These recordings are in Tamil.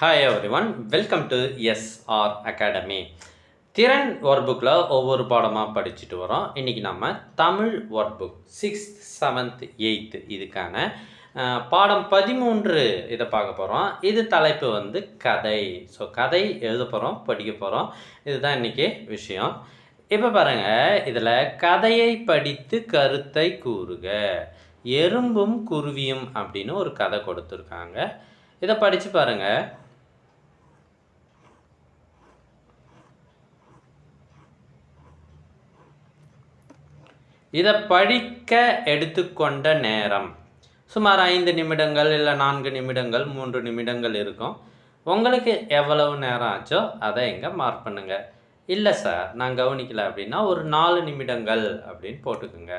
Hi everyone, welcome to SR academy. திறன் ஒர்க் புக்கில் ஒவ்வொரு பாடமாக படிச்சுட்டு வரோம். இன்றைக்கி நம்ம Tamil work book 6th 7th 8th இதுக்கான பாடம் 13 இதை பார்க்க போகிறோம். இது தலைப்பு வந்து கதை. ஸோ கதை எழுத போகிறோம், படிக்க போகிறோம். இதுதான் இன்றைக்கி விஷயம். இப்போ பாருங்கள், இதில் கதையை படித்து கருத்தை கூறுக, எறும்பும் குருவியும் அப்படின்னு ஒரு கதை கொடுத்துருக்காங்க. இதை படித்து பாருங்கள். இதை படிக்க எடுத்துக்கொண்ட நேரம் சுமார் 5 நிமிடங்கள், இல்லை 4 நிமிடங்கள், 3 நிமிடங்கள் இருக்கும். உங்களுக்கு எவ்வளவு நேரம் ஆச்சோ அதை இங்கே மார்க் பண்ணுங்கள். இல்லை சார், நான் கவனிக்கலை அப்படின்னா ஒரு 4 நிமிடங்கள் அப்படின்னு போட்டுக்குங்க.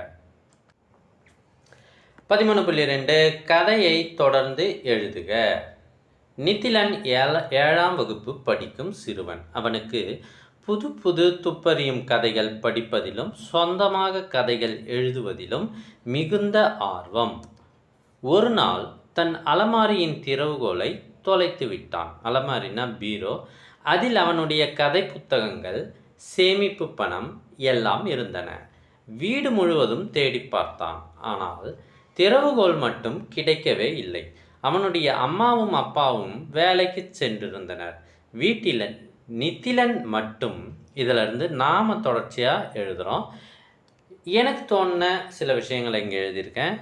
13.2 கதையை தொடர்ந்து எழுதுக. நித்திலன் 7ஆம் வகுப்பு படிக்கும் சிறுவன். அவனுக்கு புது புது துப்பறியும் கதைகள் படிப்பதிலும் சொந்தமாக கதைகள் எழுதுவதிலும் மிகுந்த ஆர்வம். ஒரு நாள் தன் அலமாரியின் திறவுகோலை தொலைத்து விட்டான். அலமாரினா பீரோ. அதில் அவனுடைய கதை புத்தகங்கள், சேமிப்பு பணம் எல்லாம் இருந்தன. வீடு முழுவதும் தேடி பார்த்தான். ஆனால் திறவுகோல் மட்டும் கிடைக்கவே இல்லை. அவனுடைய அம்மாவும் அப்பாவும் வேலைக்கு சென்றிருந்தனர். வீட்டில் நித்திலன் மட்டும். இதிலிருந்து நாம் தொடர்ச்சியாக எழுதுகிறோம். எனக்கு தோணுன சில விஷயங்களை இங்கே எழுதியிருக்கேன்.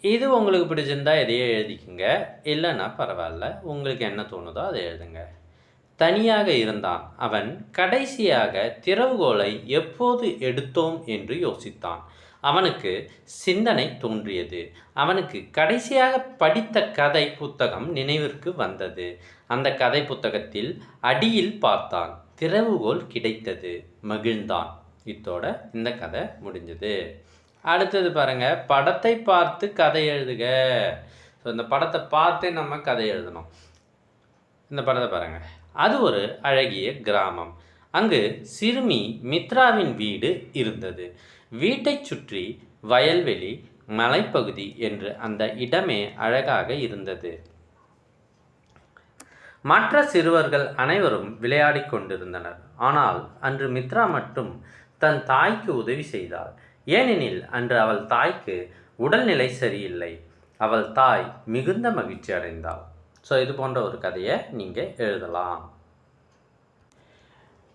இது உங்களுக்கு பிடிச்சிருந்தால் எதையோ எழுதிக்குங்க, இல்லைன்னா பரவாயில்ல. உங்களுக்கு என்ன தோணுதோ அதை எழுதுங்க. தனியாக இருந்தான். அவன் கடைசியாக திறவுகோலை எப்போது எடுத்தோம் என்று யோசித்தான். அவனுக்கு சிந்தனை தோன்றியது. அவனுக்கு கடைசியாக படித்த கதை புத்தகம் நினைவிற்கு வந்தது. அந்த கதை புத்தகத்தில் அடியில் பார்த்தான். திறவுகோல் கிடைத்தது. மகிழ்ந்தான். இத்தோட இந்த கதை முடிஞ்சது. அடுத்தது பாருங்கள், படத்தை பார்த்து கதை எழுதுக. ஸோ இந்த படத்தை பார்த்து நம்ம கதை எழுதணும். இந்த படத்தை பாருங்கள். அது ஒரு அழகிய கிராமம். அங்கு சிறுமி மித்ராவின் வீடு இருந்தது. வீட்டை சுற்றி வயல்வெளி, மலைப்பகுதி என்று அந்த இடமே அழகாக இருந்தது. மற்ற சிறுவர்கள் அனைவரும் விளையாடி கொண்டிருந்தனர். ஆனால் அன்று மித்ரா மட்டும் தன் தாய்க்கு உதவி செய்தாள். ஏனெனில் அன்று அவள் தாய்க்கு உடல்நிலை சரியில்லை. அவள் தாய் மிகுந்த மகிழ்ச்சி அடைந்தாள். ஸோ இது போன்ற ஒரு கதையை நீங்கள் எழுதலாம்.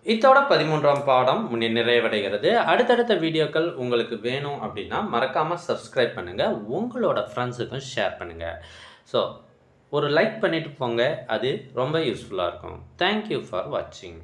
இதோட 13ஆம் பாடம் நிறைவடைகிறது. அடுத்தடுத்த வீடியோக்கள் உங்களுக்கு வேணும் அப்படின்னா மறக்காமல் சப்ஸ்கிரைப் பண்ணுங்கள். உங்களோட ஃப்ரெண்ட்ஸுக்கும் ஷேர் பண்ணுங்கள். ஸோ ஒரு லைக் பண்ணிவிட்டு போங்க, அது ரொம்ப யூஸ்ஃபுல்லாக இருக்கும். தேங்க்யூ ஃபார் வாட்சிங்.